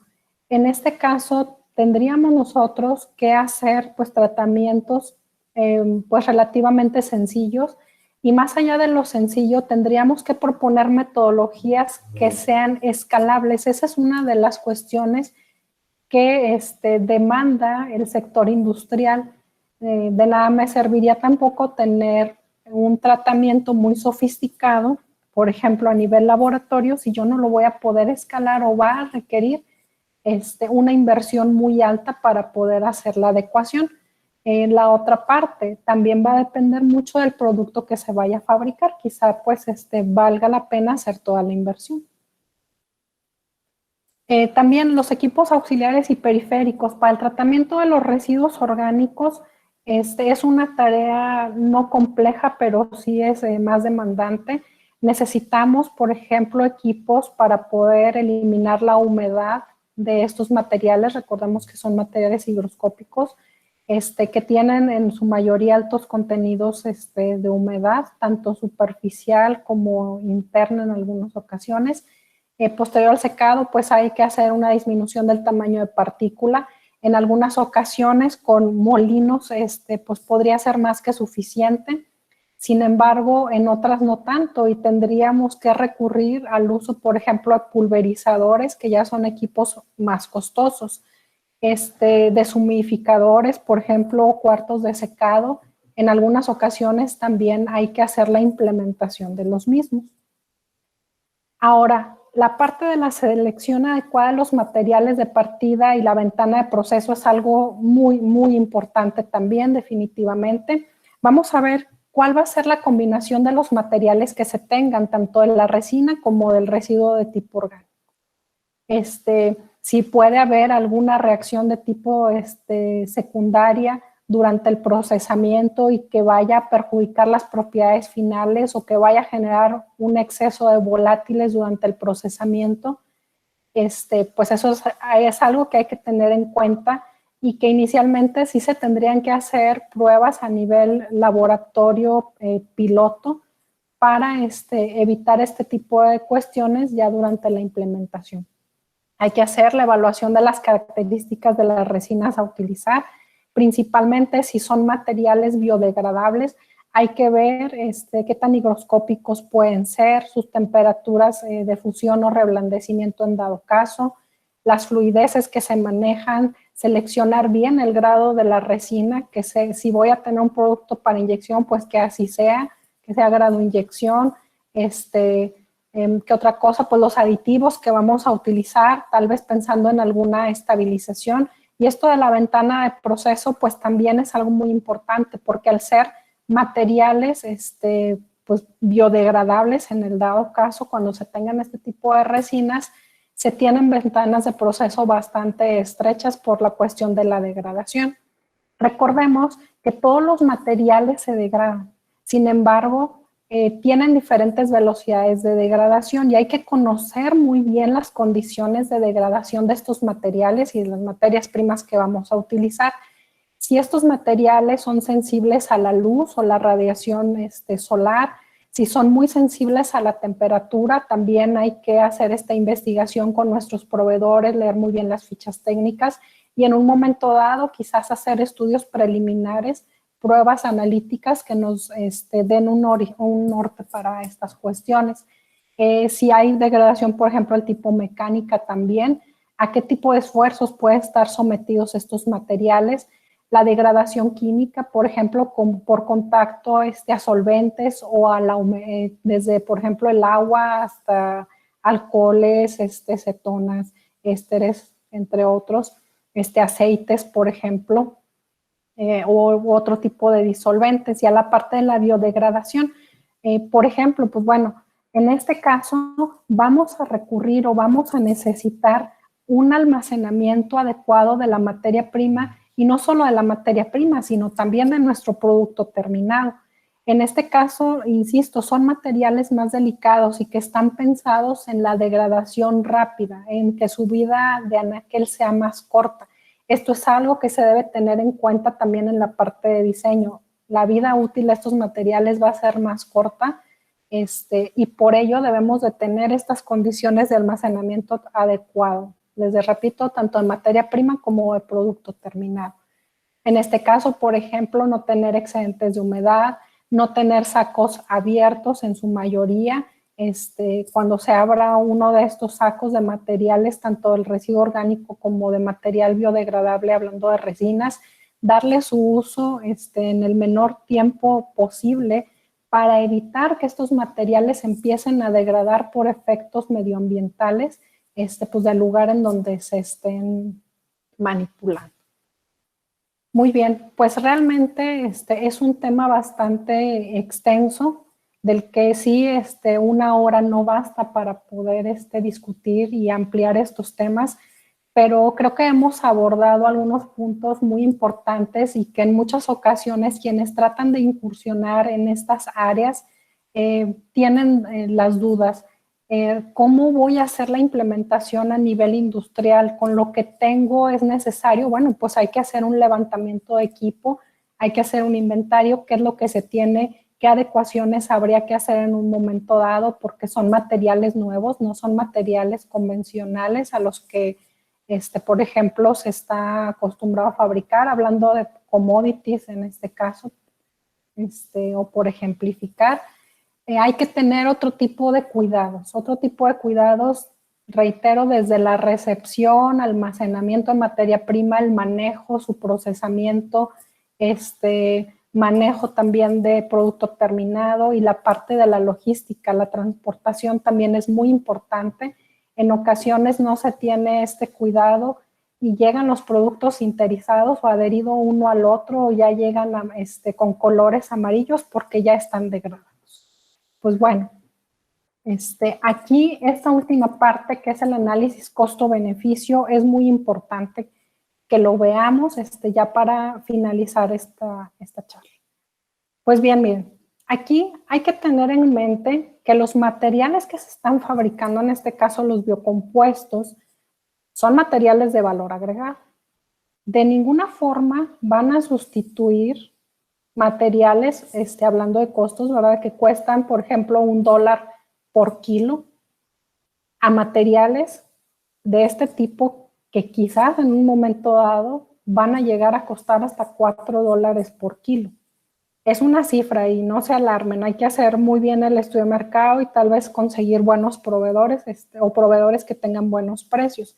En este caso, tendríamos nosotros que hacer pues tratamientos pues relativamente sencillos y más allá de lo sencillo, tendríamos que proponer metodologías que sean escalables. Esa es una de las cuestiones que demanda el sector industrial. De nada me serviría tampoco tener un tratamiento muy sofisticado, por ejemplo, a nivel laboratorio, si yo no lo voy a poder escalar o va a requerir una inversión muy alta para poder hacer la adecuación. La otra parte también va a depender mucho del producto que se vaya a fabricar. Quizá pues valga la pena hacer toda la inversión. También los equipos auxiliares y periféricos para el tratamiento de los residuos orgánicos es una tarea no compleja, pero sí es más demandante. Necesitamos, por ejemplo, equipos para poder eliminar la humedad de estos materiales. Recordemos que son materiales higroscópicos que tienen en su mayoría altos contenidos de humedad, tanto superficial como interna en algunas ocasiones. Posterior al secado, pues hay que hacer una disminución del tamaño de partícula. En algunas ocasiones con molinos, pues podría ser más que suficiente. Sin embargo, en otras no tanto y tendríamos que recurrir al uso, por ejemplo, de pulverizadores, que ya son equipos más costosos. Deshumidificadores, por ejemplo, cuartos de secado. En algunas ocasiones también hay que hacer la implementación de los mismos. Ahora, la parte de la selección adecuada de los materiales de partida y la ventana de proceso es algo muy, muy importante también, definitivamente. Vamos a ver cuál va a ser la combinación de los materiales que se tengan, tanto de la resina como del residuo de tipo orgánico. Si puede haber alguna reacción de tipo secundaria durante el procesamiento y que vaya a perjudicar las propiedades finales o que vaya a generar un exceso de volátiles durante el procesamiento, pues eso es algo que hay que tener en cuenta y que inicialmente sí se tendrían que hacer pruebas a nivel laboratorio piloto para evitar este tipo de cuestiones ya durante la implementación. Hay que hacer la evaluación de las características de las resinas a utilizar, principalmente si son materiales biodegradables. Hay que ver qué tan higroscópicos pueden ser, sus temperaturas de fusión o reblandecimiento en dado caso, las fluideces que se manejan, seleccionar bien el grado de la resina, que si voy a tener un producto para inyección, pues que así sea, que sea grado inyección. ¿Qué otra cosa? Pues los aditivos que vamos a utilizar, tal vez pensando en alguna estabilización. Y esto de la ventana de proceso, pues también es algo muy importante, porque al ser materiales pues biodegradables, en el dado caso, cuando se tengan este tipo de resinas, se tienen ventanas de proceso bastante estrechas por la cuestión de la degradación. Recordemos que todos los materiales se degradan, sin embargo, tienen diferentes velocidades de degradación y hay que conocer muy bien las condiciones de degradación de estos materiales y de las materias primas que vamos a utilizar. Si estos materiales son sensibles a la luz o la radiación solar, Si son muy sensibles a la temperatura, también hay que hacer esta investigación con nuestros proveedores, leer muy bien las fichas técnicas y en un momento dado quizás hacer estudios preliminares, pruebas analíticas que nos den un norte para estas cuestiones. Si hay degradación, por ejemplo, el tipo mecánica también, a qué tipo de esfuerzos pueden estar sometidos estos materiales, la degradación química, por ejemplo, por contacto a solventes o a desde, por ejemplo, el agua hasta alcoholes, cetonas, ésteres, entre otros, aceites, por ejemplo, u otro tipo de disolventes. Y a la parte de la biodegradación, por ejemplo, pues bueno, en este caso vamos a recurrir o vamos a necesitar un almacenamiento adecuado de la materia prima y no solo de la materia prima, sino también de nuestro producto terminado. En este caso, insisto, son materiales más delicados y que están pensados en la degradación rápida, en que su vida de anaquel sea más corta. Esto es algo que se debe tener en cuenta también en la parte de diseño. La vida útil de estos materiales va a ser más corta y por ello debemos de tener estas condiciones de almacenamiento adecuado. Les repito, tanto en materia prima como de producto terminado. En este caso, por ejemplo, no tener excedentes de humedad, no tener sacos abiertos en su mayoría. Cuando se abra uno de estos sacos de materiales, tanto del residuo orgánico como de material biodegradable, hablando de resinas, darle su uso en el menor tiempo posible para evitar que estos materiales empiecen a degradar por efectos medioambientales pues del lugar en donde se estén manipulando. Muy bien, pues realmente es un tema bastante extenso, del que sí una hora no basta para poder discutir y ampliar estos temas, pero creo que hemos abordado algunos puntos muy importantes y que en muchas ocasiones quienes tratan de incursionar en estas áreas tienen las dudas. ¿Cómo voy a hacer la implementación a nivel industrial? ¿Con lo que tengo es necesario? Bueno, pues hay que hacer un levantamiento de equipo, hay que hacer un inventario, qué es lo que se tiene, qué adecuaciones habría que hacer en un momento dado, porque son materiales nuevos, no son materiales convencionales a los que, por ejemplo, se está acostumbrado a fabricar, hablando de commodities en este caso, o por ejemplificar. Hay que tener otro tipo de cuidados, reitero, desde la recepción, almacenamiento de materia prima, el manejo, su procesamiento, manejo también de producto terminado y la parte de la logística, la transportación también es muy importante. En ocasiones no se tiene este cuidado y llegan los productos sinterizados o adheridos uno al otro o ya llegan con colores amarillos porque ya están degradados. Pues bueno, aquí esta última parte que es el análisis costo-beneficio es muy importante que lo veamos ya para finalizar esta charla. Pues bien, miren, aquí hay que tener en mente que los materiales que se están fabricando, en este caso los biocompuestos, son materiales de valor agregado. De ninguna forma van a sustituir materiales, hablando de costos, ¿verdad? Que cuestan, por ejemplo, $1 por kilo, a materiales de este tipo que quizás en un momento dado van a llegar a costar hasta $4 por kilo. Es una cifra y no se alarmen, hay que hacer muy bien el estudio de mercado y tal vez conseguir buenos proveedores o proveedores que tengan buenos precios.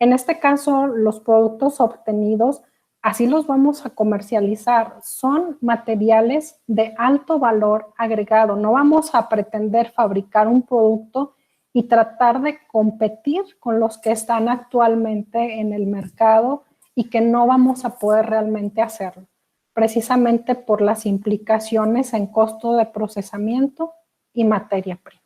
En este caso, los productos obtenidos, así los vamos a comercializar, son materiales de alto valor agregado. No vamos a pretender fabricar un producto y tratar de competir con los que están actualmente en el mercado y que no vamos a poder realmente hacerlo, precisamente por las implicaciones en costo de procesamiento y materia prima.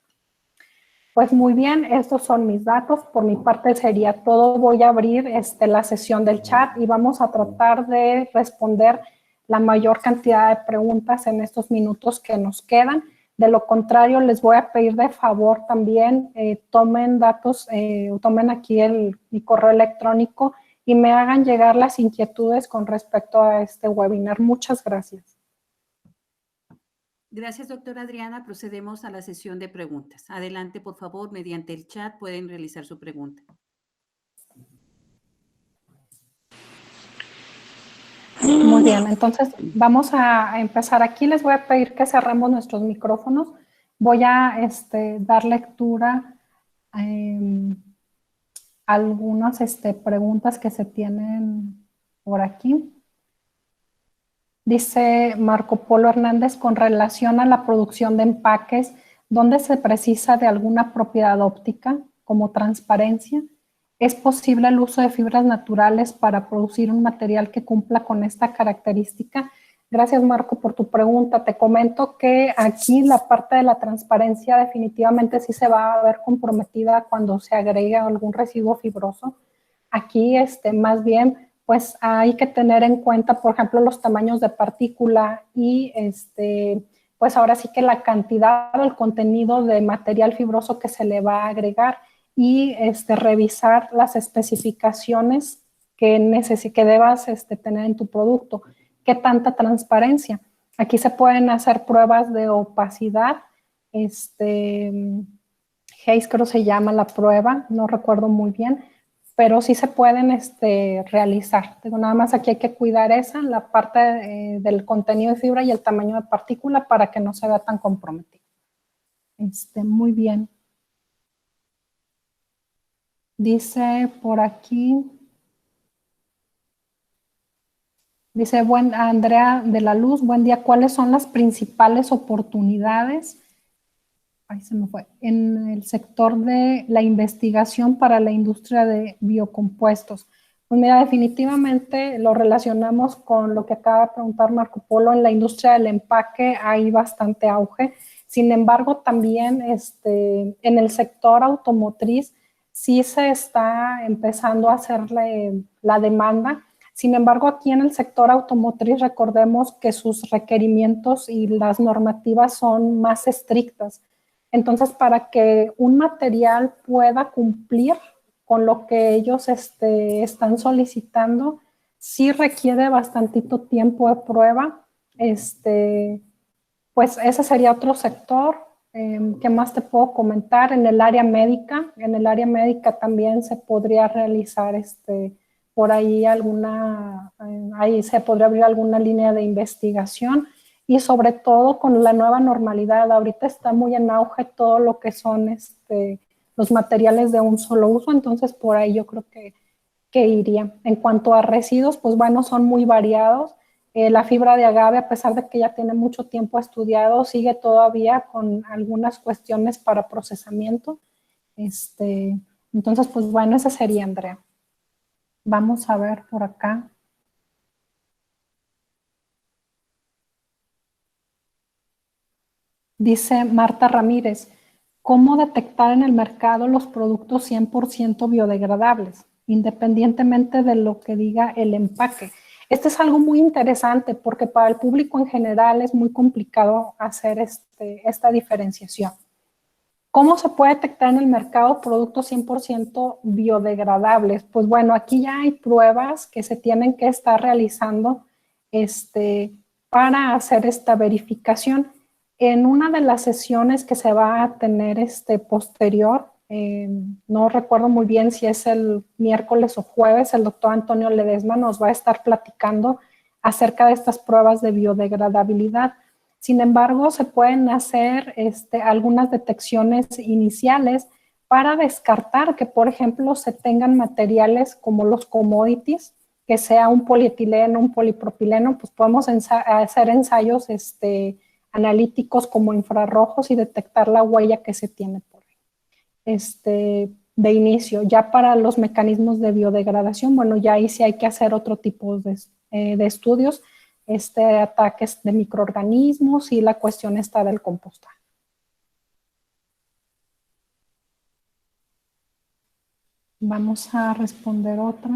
Pues muy bien, estos son mis datos. Por mi parte sería todo. Voy a abrir la sesión del chat y vamos a tratar de responder la mayor cantidad de preguntas en estos minutos que nos quedan. De lo contrario, les voy a pedir de favor también, tomen datos, tomen aquí mi correo electrónico y me hagan llegar las inquietudes con respecto a este webinar. Muchas gracias. Gracias, doctora Adriana. Procedemos a la sesión de preguntas. Adelante, por favor, mediante el chat pueden realizar su pregunta. Muy bien, entonces vamos a empezar aquí. Les voy a pedir que cerremos nuestros micrófonos. Voy a dar lectura a algunas preguntas que se tienen por aquí. Dice Marco Polo Hernández, con relación a la producción de empaques, ¿dónde se precisa de alguna propiedad óptica como transparencia? ¿Es posible el uso de fibras naturales para producir un material que cumpla con esta característica? Gracias, Marco, por tu pregunta. Te comento que aquí la parte de la transparencia definitivamente sí se va a ver comprometida cuando se agrega algún residuo fibroso. Aquí, más bien, pues hay que tener en cuenta, por ejemplo, los tamaños de partícula y, pues ahora sí que la cantidad o el contenido de material fibroso que se le va a agregar y revisar las especificaciones que debas tener en tu producto. ¿Qué tanta transparencia? Aquí se pueden hacer pruebas de opacidad. Hayes creo se llama la prueba, no recuerdo muy bien, pero sí se pueden realizar. Digo, nada más aquí hay que cuidar la parte del contenido de fibra y el tamaño de partícula para que no se vea tan comprometido. Muy bien. Dice por aquí, dice Andrea de la Luz, buen día, ¿cuáles son las principales oportunidades? Ahí se me fue, en el sector de la investigación para la industria de biocompuestos. Pues mira, definitivamente lo relacionamos con lo que acaba de preguntar Marco Polo. En la industria del empaque hay bastante auge. Sin embargo, también en el sector automotriz sí se está empezando a hacerle la demanda. Sin embargo, aquí en el sector automotriz recordemos que sus requerimientos y las normativas son más estrictas. Entonces, para que un material pueda cumplir con lo que ellos están solicitando, sí requiere bastantito tiempo de prueba. Pues ese sería otro sector. ¿Qué más te puedo comentar? En el área médica también se podría realizar por ahí ahí se podría abrir alguna línea de investigación. Y sobre todo con la nueva normalidad, ahorita está muy en auge todo lo que son los materiales de un solo uso, entonces por ahí yo creo que iría. En cuanto a residuos, pues bueno, son muy variados. La fibra de agave, a pesar de que ya tiene mucho tiempo estudiado, sigue todavía con algunas cuestiones para procesamiento. Entonces, pues bueno, esa sería, Andrea. Vamos a ver por acá. Dice Marta Ramírez, ¿cómo detectar en el mercado los productos 100% biodegradables, independientemente de lo que diga el empaque? Este es algo muy interesante porque para el público en general es muy complicado hacer esta diferenciación. ¿Cómo se puede detectar en el mercado productos 100% biodegradables? Pues bueno, aquí ya hay pruebas que se tienen que estar realizando para hacer esta verificación. En una de las sesiones que se va a tener posterior, no recuerdo muy bien si es el miércoles o jueves, el doctor Antonio Ledesma nos va a estar platicando acerca de estas pruebas de biodegradabilidad. Sin embargo, se pueden hacer algunas detecciones iniciales para descartar que, por ejemplo, se tengan materiales como los commodities, que sea un polietileno, un polipropileno, pues podemos hacer ensayos analíticos como infrarrojos y detectar la huella que se tiene por ahí. De inicio, ya para los mecanismos de biodegradación, bueno, ya ahí sí hay que hacer otro tipo de estudios, ataques de microorganismos y la cuestión está del compostaje. Vamos a responder otra.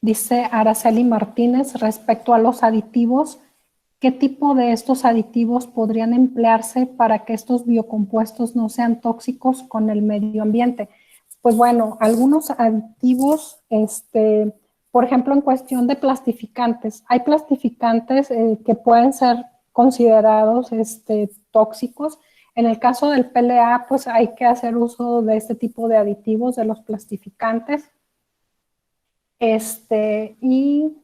Dice Araceli Martínez, respecto a los aditivos, ¿qué tipo de estos aditivos podrían emplearse para que estos biocompuestos no sean tóxicos con el medio ambiente? Pues bueno, algunos aditivos, por ejemplo, en cuestión de plastificantes, hay plastificantes que pueden ser considerados tóxicos. En el caso del PLA, pues hay que hacer uso de este tipo de aditivos, de los plastificantes. Y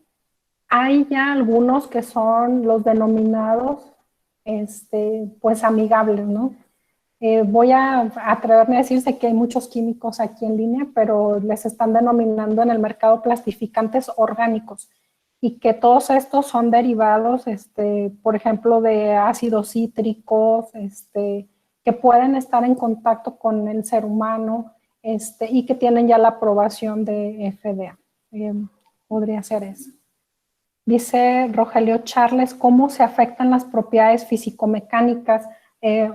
hay ya algunos que son los denominados, pues amigables, ¿no? Voy a atreverme a decirse que hay muchos químicos aquí en línea, pero les están denominando en el mercado plastificantes orgánicos y que todos estos son derivados, por ejemplo, de ácidos cítricos, que pueden estar en contacto con el ser humano y que tienen ya la aprobación de FDA. Podría ser eso. Dice Rogelio Charles, ¿cómo se afectan las propiedades físico-mecánicas?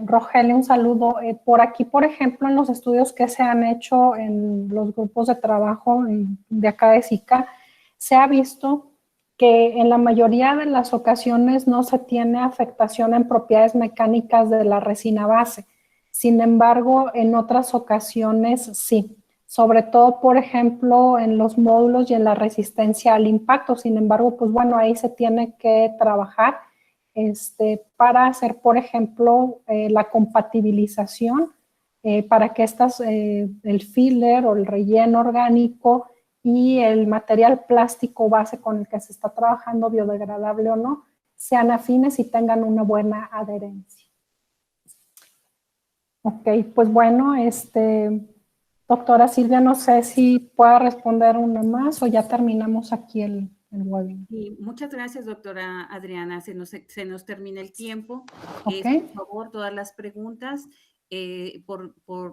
Rogelio, un saludo. Por aquí, por ejemplo, en los estudios que se han hecho en los grupos de trabajo de acá de SICA, se ha visto que en la mayoría de las ocasiones no se tiene afectación en propiedades mecánicas de la resina base. Sin embargo, en otras ocasiones sí. Sobre todo, por ejemplo, en los módulos y en la resistencia al impacto. Sin embargo, pues bueno, ahí se tiene que trabajar para hacer, por ejemplo, la compatibilización para que el filler o el relleno orgánico y el material plástico base con el que se está trabajando, biodegradable o no, sean afines y tengan una buena adherencia. Ok, pues bueno, doctora Silvia, no sé si pueda responder una más o ya terminamos aquí el webinar. Sí, muchas gracias, doctora Adriana. Se nos termina el tiempo. Okay. Por favor, todas las preguntas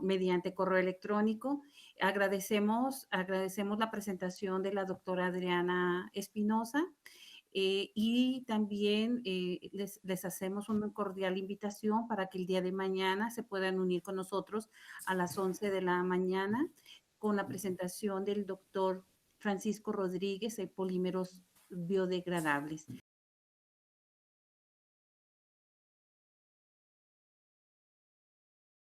mediante correo electrónico. Agradecemos la presentación de la doctora Adriana Espinosa. Y también les hacemos una cordial invitación para que el día de mañana se puedan unir con nosotros a las 11 de la mañana con la presentación del doctor Francisco Rodríguez de polímeros biodegradables.